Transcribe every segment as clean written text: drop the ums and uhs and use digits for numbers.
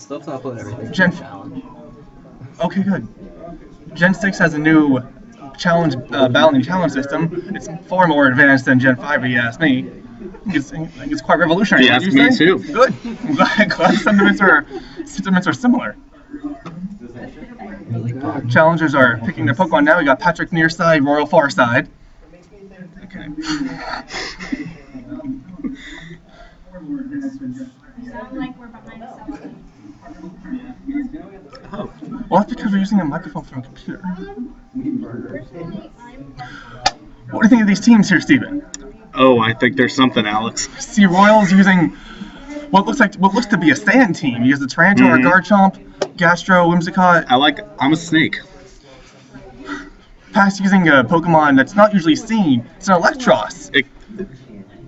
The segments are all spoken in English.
Still to upload everything. Challenge. Okay, good. Gen 6 has a new challenge battling challenge system. It's far more advanced than Gen 5, if you ask me. I think it's quite revolutionary. You ask me too. Good. I'm glad sentiments are similar. Challengers are picking their Pokemon now. We got Patrick near side, Royal far side. Okay. Oh, well, that's because we're using a microphone from a computer. What do you think of these teams here, Steven? Oh, I think there's something, Alex. See, Royals using what looks to be a sand team. You use the Tyranitar, Garchomp, Gastro, Whimsicott. I'm a snake. Pass using a Pokemon that's not usually seen. It's an Electros.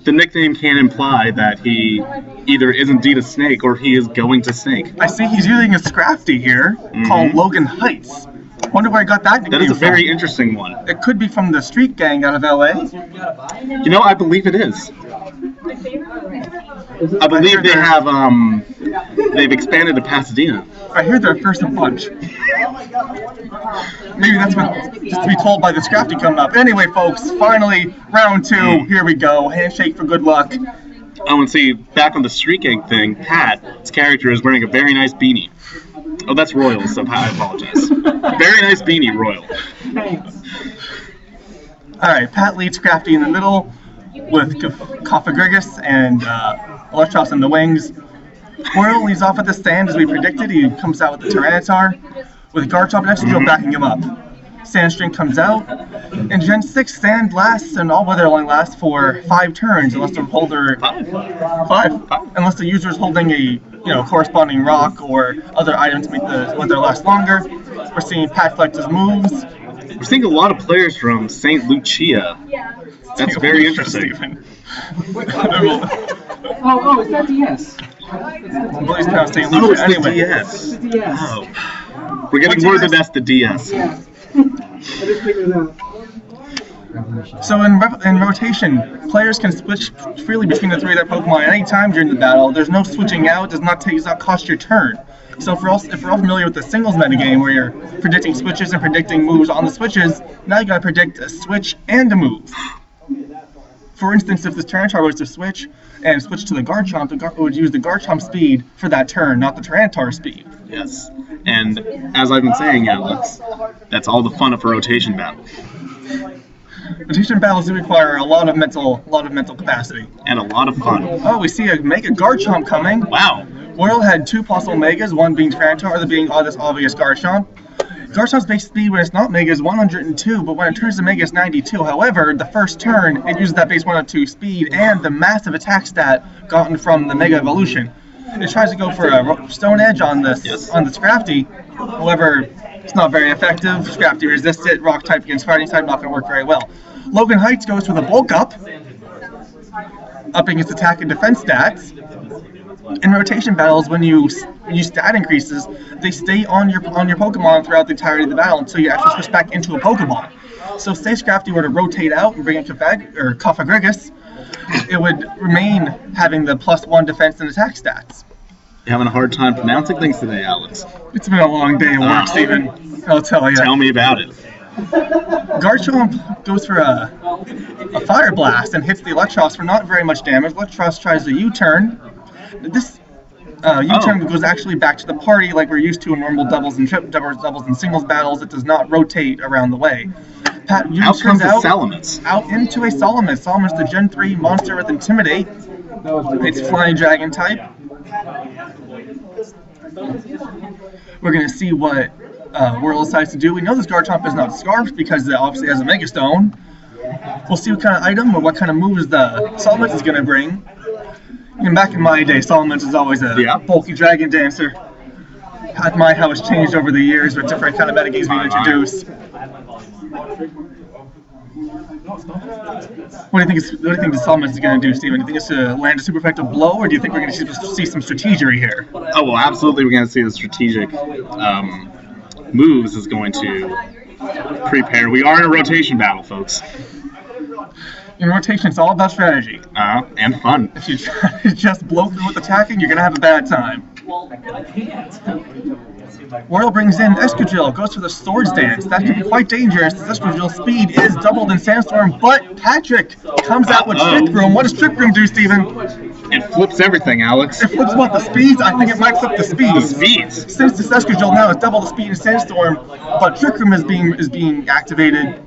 The nickname can imply that he either is indeed a snake or he is going to snake. I see he's using a Scrafty here called Logan Heights. Wonder where I got that nickname That is a very from. interesting one. It could be from the Street Gang out of LA. You know, I believe it is. I believe they have, they've expanded to Pasadena. I hear they're first in punch. Maybe that's what just to be told by the Scrafty coming up. Anyway, folks, finally, round 2. Here we go. Handshake for good luck. Oh, and see, back on the Street Gang thing, Pat's character is wearing a very nice beanie. Oh, that's Royal, so I apologize. Very nice beanie, Royal. Alright, Pat leads Scrafty in the middle with Coffagrigus and Electros in the wings. Royal leads off at the stand as we predicted. He comes out with the Tyranitar with Garchomp and Exeggutor backing him up. Sandstring comes out, and Gen 6 Sand lasts, and all weather only lasts for 5 turns unless the holder... 5? Unless the user is holding a corresponding rock or other items to make the weather last longer. We're seeing Pat flex his moves. We're seeing a lot of players from St. Lucia. That's very interesting. Oh, is that DS? I believe it's now St. Oh, Lucia. it's the Anyway. DS. It's the DS. Oh. We're getting more than that's the DS. Yeah. I just figured it out. So in rotation, players can switch freely between the 3 of their Pokemon at any time during the battle. There's no switching out. Does not cost your turn. So if we're all familiar with the singles metagame where you're predicting switches and predicting moves on the switches, now you gotta predict a switch and a move. For instance, if this Tyranitar was to switch and switch to the Garchomp, it would use the Garchomp speed for that turn, not the Tyranitar speed. Yes. And as I've been saying, Alex, that's all the fun of a rotation battle. Rotation battles do require a lot of mental capacity. And a lot of fun. Oh, we see a Mega Garchomp coming. Wow. Royal had 2 possible Megas, one being Tyranitar, the other being this obvious Garchomp. Garchomp's base speed when it's not Mega is 102, but when it turns to Mega it's 92. However, the first turn, it uses that base 102 speed and the massive attack stat gotten from the Mega Evolution. It tries to go for a Stone Edge on this on the Scrafty. However, it's not very effective. Scrafty resists it. Rock type against Fighting type, not going to work very well. Logan Heights goes for the Bulk Up, upping its attack and defense stats. In rotation battles, when you use stat increases, they stay on your Pokemon throughout the entirety of the battle until you actually switch back into a Pokeball. So say Scrafty were to rotate out and bring in Coffagrigus, it would remain having the +1 defense and attack stats. You're having a hard time pronouncing things today, Alex. It's been a long day of work, Steven. I'll tell you. Tell me about it. Garchomp goes for a Fire Blast and hits the Electros for not very much damage. Electros tries a U-turn. This U-turn goes actually back to the party like we're used to in normal doubles and singles battles. It does not rotate around the way. Pat out comes the out into a Salamis. Salamis, the Gen 3 monster with Intimidate. It's Flying Dragon type. We're going to see what Whirl decides to do. We know this Garchomp is not Scarfed because it obviously has a Mega Stone. We'll see what kind of item or what kind of moves the Salamence is going to bring. And back in my day, Salamence was always a bulky dragon dancer. At my house changed over the years with different kind of metagames being introduced. What do you think the Salamence is going to do, Steven? Do you think it's to land a super effective blow, or do you think we're going to see some strategery here? Oh, well, absolutely we're going to see the strategic moves is going to prepare. We are in a rotation battle, folks. In rotation, it's all about strategy. And fun. If you try to just blow through with attacking, you're going to have a bad time. Royal brings in Escadrille, goes for the Swords Dance. That could be quite dangerous. This Escadrille's speed is doubled in Sandstorm, but Patrick comes out with Trick Room. What does Trick Room do, Steven? It flips everything, Alex. It flips what, the speeds? I think it might flip the speeds. The speeds. Since this Escadrille now has double the speed in Sandstorm, but Trick Room is being activated.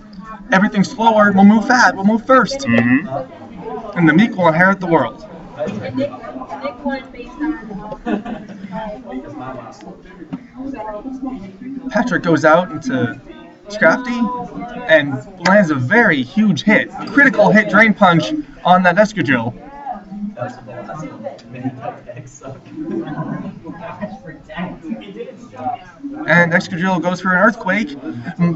Everything's slower. We'll move fast. We'll move first. Mm-hmm. And the meek will inherit the world. Patrick goes out into Scrafty and lands a very huge hit. Critical hit Drain Punch on that Escadrille. And Escadrille goes for an Earthquake.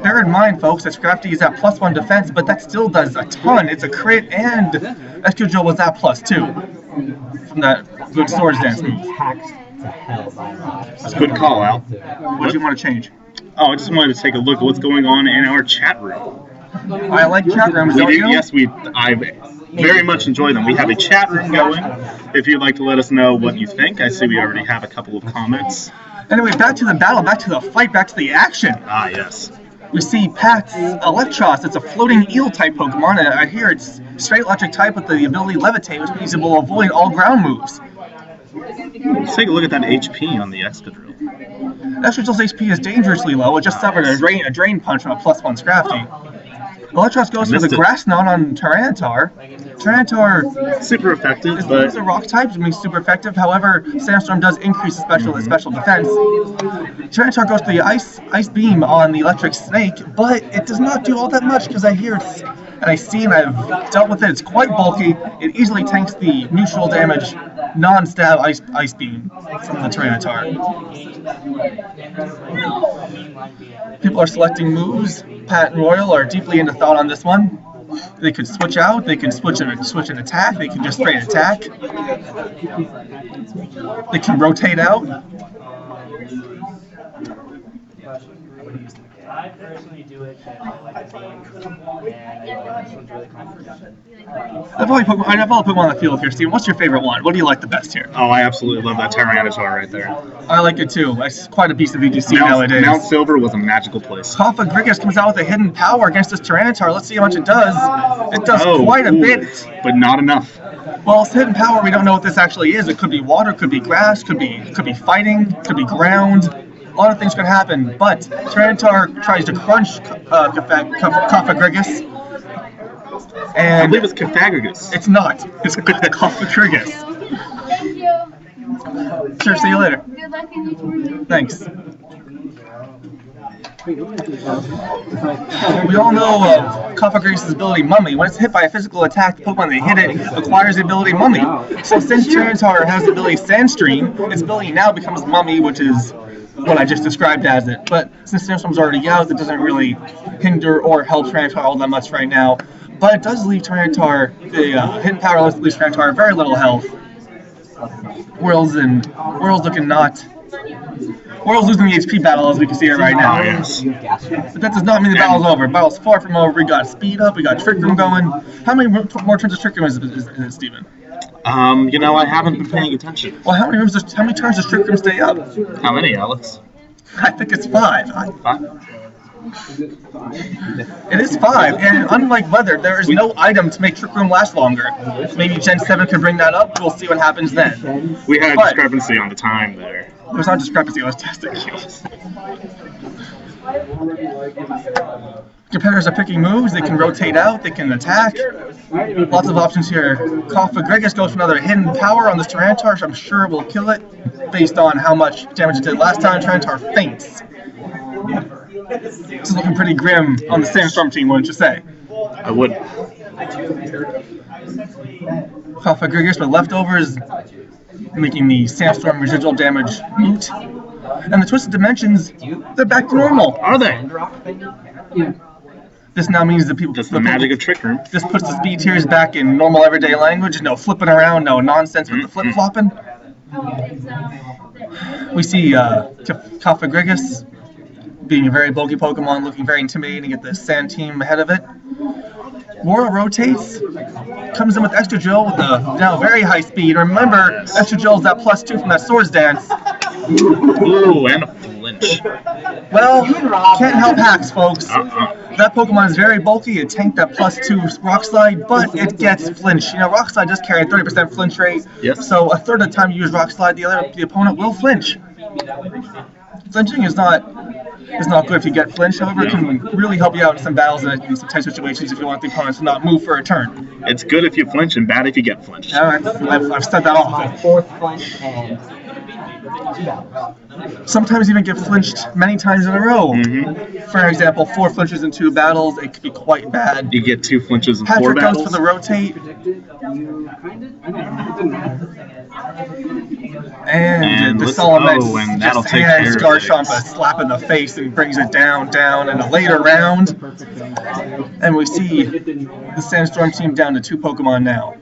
Bear in mind, folks, that Scrafty is at +1 defense, but that still does a ton. It's a crit, and Escadrille was at +2 from that good Swords Dance move. That's a good call out. What do you want to change? Oh, I just wanted to take a look at what's going on in our chat room. I like chat rooms, don't you? Yes, I very much enjoy them. We have a chat room going. If you'd like to let us know what you think, I see we already have a couple of comments. Anyway, back to the battle, back to the fight, back to the action. Ah, yes. We see Pat's Electros. It's a floating eel-type Pokemon, and I hear it's straight electric type with the ability Levitate, which means it will avoid all ground moves. Let's take a look at that HP on the Escadrille. Escadrille's HP is dangerously low. It just suffered a drain punch from a +1 Scrafty. Electros goes for the Grass Knot on Tyranitar. Tyranitar super effective, is but a rock type, which means super effective. However, Sandstorm does increase the special defense. Tyranitar goes to the Ice Beam on the Electric Snake, but it does not do all that much because I hear it's, and I see and I've dealt with it. It's quite bulky. It easily tanks the neutral damage, non-stab Ice Beam from the Tyranitar. People are selecting moves. Pat and Royal are deeply into thought on this one. They could switch out, they can switch an attack, they can just straight attack. They can rotate out. I personally do it because I like the game, and this one's really comfortable. I have all Pokemon on the field here, Steven. What's your favorite one? What do you like the best here? Oh, I absolutely love that Tyranitar right there. I like it too. It's quite a piece of VGC nowadays. Mount Silver was a magical place. Kowalski comes out with a hidden power against this Tyranitar. Let's see how much it does. It does quite a bit. But not enough. Well, it's hidden power. We don't know what this actually is. It could be water, could be grass, could be fighting, could be ground. A lot of things could happen, but Tyranitar tries to crunch Kowalski. And I believe it's Pythagoras. It's not. It's Kowalski. Thank you. Sure, see you later. Good luck in your tournament. Thanks. We all know of Kowalski's ability Mummy. When it's hit by a physical attack, the Pokemon that hit it acquires the ability Mummy. So since Tyranitar has the ability Sandstream, its ability now becomes Mummy, which is what I just described as it. But since Sandstorm's already out, it doesn't really hinder or help Tyranitar all that much right now. But it does leave Tyranitar, the hidden power leaves Tyranitar very little health. World's looking not. World's losing the HP battle as we can see it right now. Oh, yes. But that does not mean the battle's over. Battle's far from over. We got speed up, we got Trick Room going. How many more turns of Trick Room is it, Steven? I haven't been paying attention. Well, how many turns does Trick Room stay up? How many, Alex? I think it's 5. 5? It is 5, and unlike Weather, there is no item to make Trick Room last longer. Maybe Gen 7 could bring that up. We'll see what happens then. We had a discrepancy on the time there. It was not a discrepancy, I was testing you. Competitors are picking moves, they can rotate out, they can attack. Lots of options here. Kowalski goes for another hidden power on this Tyranitar, which I'm sure will kill it, based on how much damage it did last time. Tyranitar faints. This is looking pretty grim on the Sandstorm team, wouldn't you say? I would. Kowalski with leftovers, making the Sandstorm residual damage moot. And the Twisted Dimensions, they're back to normal. Are they? Yeah. This now means that people... Just the magic of Trick Room. This puts the speed tiers back in normal everyday language. No flipping around, no nonsense with the flip-flopping. We see Kowalski being a very bulky Pokemon, looking very intimidating at the Sand team ahead of it. Royal rotates, comes in with Extra Drill with a now very high speed. Remember, Extra Drill is that +2 from that Swords Dance. Ooh, and a flinch. Well, can't help hacks, folks. That Pokemon is very bulky. It tanked that +2 Rock Slide, but it gets flinch. You know, Rock Slide does carry a 30% flinch rate. Yes. So a third of the time you use Rock Slide, the opponent will flinch. Flinching is not good if you get flinched. However, it can really help you out in some battles and in some tight situations if you want the opponent to not move for a turn. It's good if you flinch and bad if you get flinched. I've said that often. 4th flinch and 2 battles. Sometimes even get flinched many times in a row. For example, 4 flinches in 2 battles, it could be quite bad. You get 2 flinches in 4 Patrick battles. goes for the rotate. And the Solomon and that'll just take hands care of Garchomp a slap in the face and brings it down in a later round. And we see the Sandstorm team down to 2 Pokemon now.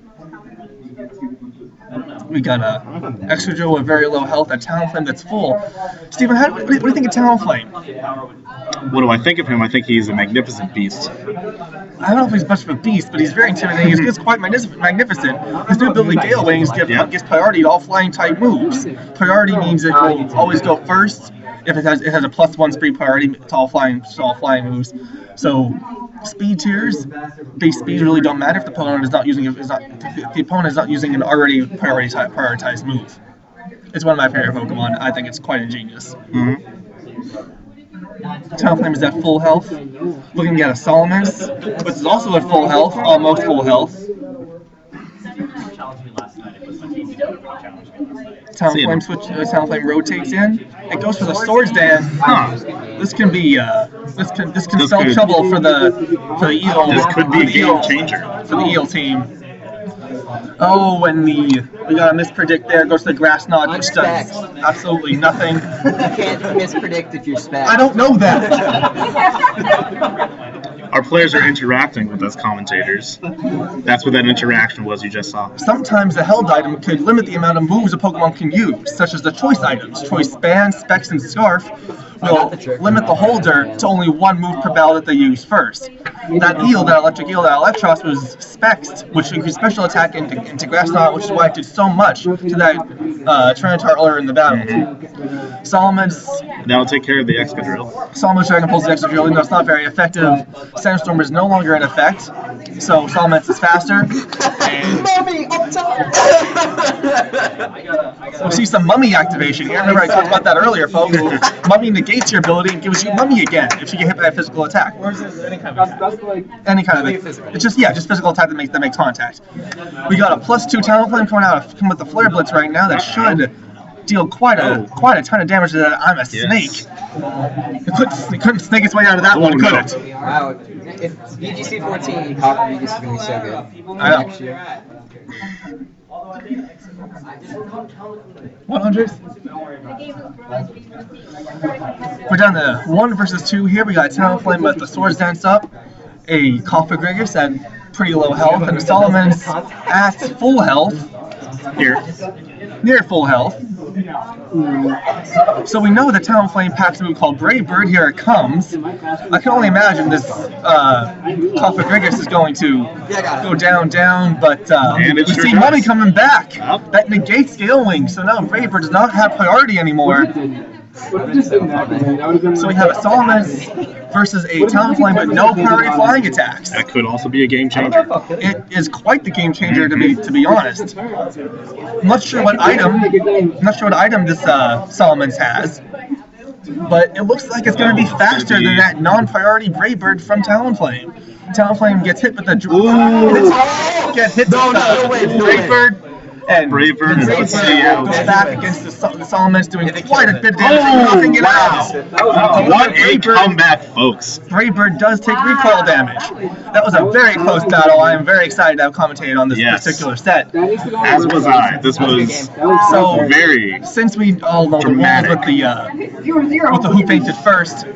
We got a Extra Drill with very low health, a Talonflame that's full. Steven, what do you think of Talonflame? What do I think of him? I think he's a magnificent beast. I don't know if he's much of a beast, but he's very intimidating. He's quite magnificent. His new ability, Gale Wings, gives priority to all flying type moves. Priority means it will always go first if it has a +1 speed priority to all flying moves. So speed tiers, base speed really don't matter if the opponent is not using an already prioritized move. It's one of my favorite Pokemon. I think it's quite ingenious. Talonflame is at full health. Looking at a Solomons, which is also at full health, almost full health. Talonflame rotates in. It goes for the Swords Dance. This can spell trouble for the Eel. This could be a game changer for the Eel team. Oh, and we got a mispredict there. Goes to the Grass Knot, which does absolutely nothing. You can't mispredict if you're Specs. I don't know that. Our players are interacting with us commentators. That's what that interaction was you just saw. Sometimes the held item could limit the amount of moves a Pokemon can use, such as the choice items. Choice Span, Specs, and Scarf will limit the holder to only 1 move per battle that they use first. That Eel, that Electric Eel, that Electros was Specs, which increased special attack into Grass Knot, which is why it did so much to that Tyranitar earlier in the battle. Solomon's... That'll take care of the Excadrill. Solomon's Dragon pulls the Excadrill, even though it's not very effective. Sandstorm is no longer in effect, so Solomon's is faster. Mummy up top! We'll see some Mummy activation here. Remember I talked about that earlier, folks. Mummy negates your ability and gives you Mummy again if you get hit by a physical attack. Or is it any kind of attack? Any kind of it. It's just physical attack that makes contact. We got a +2 Talonflame coming with the Flare Blitz right now that should deal quite a ton of damage to that I'm a Snake. It couldn't snake its way out of that one, could it? Wow, if VGC 14 Pop VGC is going to be so good. I know. Next year. 100s? We're down to 1 versus 2 here. We got Talonflame with the Swords Dance up, a Cofagrigus at pretty low health, and a Solomon's at full health. Near full health. So we know the Talonflame packs a move called Brave Bird. Here it comes. I can only imagine this Cofagrigus is going to go down, but we see Mummy coming back. That negates Gale Wing, so now Brave Bird does not have priority anymore. So we have a Solomon's versus a Talonflame with no priority flying attacks. That could also be a game changer. It is quite the game changer to be honest. I'm not sure what item this Solomon's has, but it looks like it's going to be faster than that non-priority Brave Bird from Talonflame. Talonflame gets hit with the Brave Bird. And Brave Bird goes back against the Solomon's, doing quite a bit of damage and knocking it out. What a comeback, folks. Brave Bird does take recoil damage. That was a very close battle. I am very excited to have commentated on this particular set. As was I. This was very since we all know dramatic. the rules with the who fainted first,